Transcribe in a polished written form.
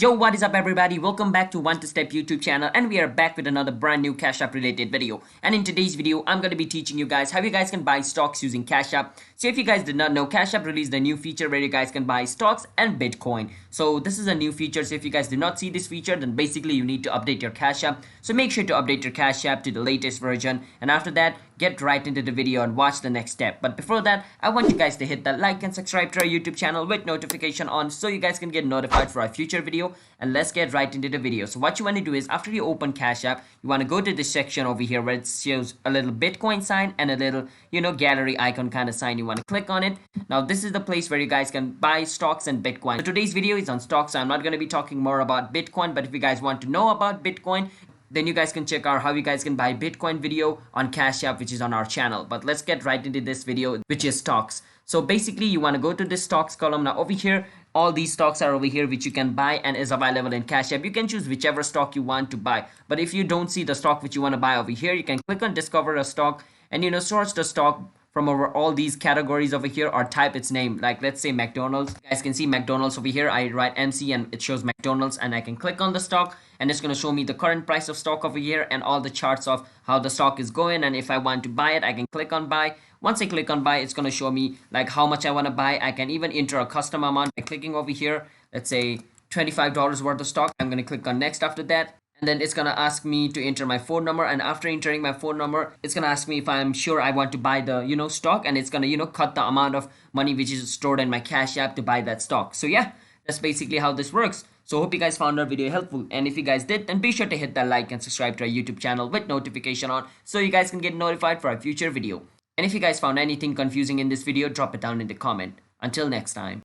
Yo, what is up everybody? Welcome back to One to Step YouTube channel, and we are back with another brand new Cash App related video. And in today's video, I'm going to be teaching you guys how you guys can buy stocks using Cash App. So if you guys did not know, Cash App released a new feature where you guys can buy stocks and Bitcoin. So this is a new feature. So if you guys do not see this feature, then basically you need to update your Cash App. So make sure to update your Cash App to the latest version. And after that, get right into the video and watch the next step. But before that, I want you guys to hit that like and subscribe to our YouTube channel with notification on so you guys can get notified for our future video. And let's get right into the video. So what you want to do is after you open Cash App, you want to go to this section over here where it shows a little Bitcoin sign and a little, gallery icon kind of sign. You want to click on it. Now this is the place where you guys can buy stocks and Bitcoin. So today's video is on stocks. So I'm not going to be talking more about Bitcoin, but if you guys want to know about Bitcoin, then you guys can check out how you guys can buy Bitcoin video on Cash App, which is on our channel. But let's get right into this video, which is stocks. So basically you want to go to this stocks column. Now over here, all these stocks are over here which you can buy and is available in Cash App. You can choose whichever stock you want to buy. But if you don't see the stock which you want to buy over here, you can click on discover a stock and search the stock from over all these categories over here or type its name. Like let's say McDonald's. You guys can see McDonald's over here. I write MC and it shows McDonald's, and I can click on the stock and it's going to show me the current price of stock over here and all the charts of how the stock is going. And if I want to buy it, I can click on buy. Once I click on buy, it's going to show me like how much I want to buy. I can even enter a custom amount by clicking over here. Let's say $25 worth of stock. I'm going to click on next after that. And then it's going to ask me to enter my phone number. And after entering my phone number, it's going to ask me if I'm sure I want to buy the, stock. And it's going to, cut the amount of money which is stored in my Cash App to buy that stock. So yeah, that's basically how this works. So hope you guys found our video helpful. And if you guys did, then be sure to hit that like and subscribe to our YouTube channel with notification on so you guys can get notified for our future video. And if you guys found anything confusing in this video, drop it down in the comment. Until next time.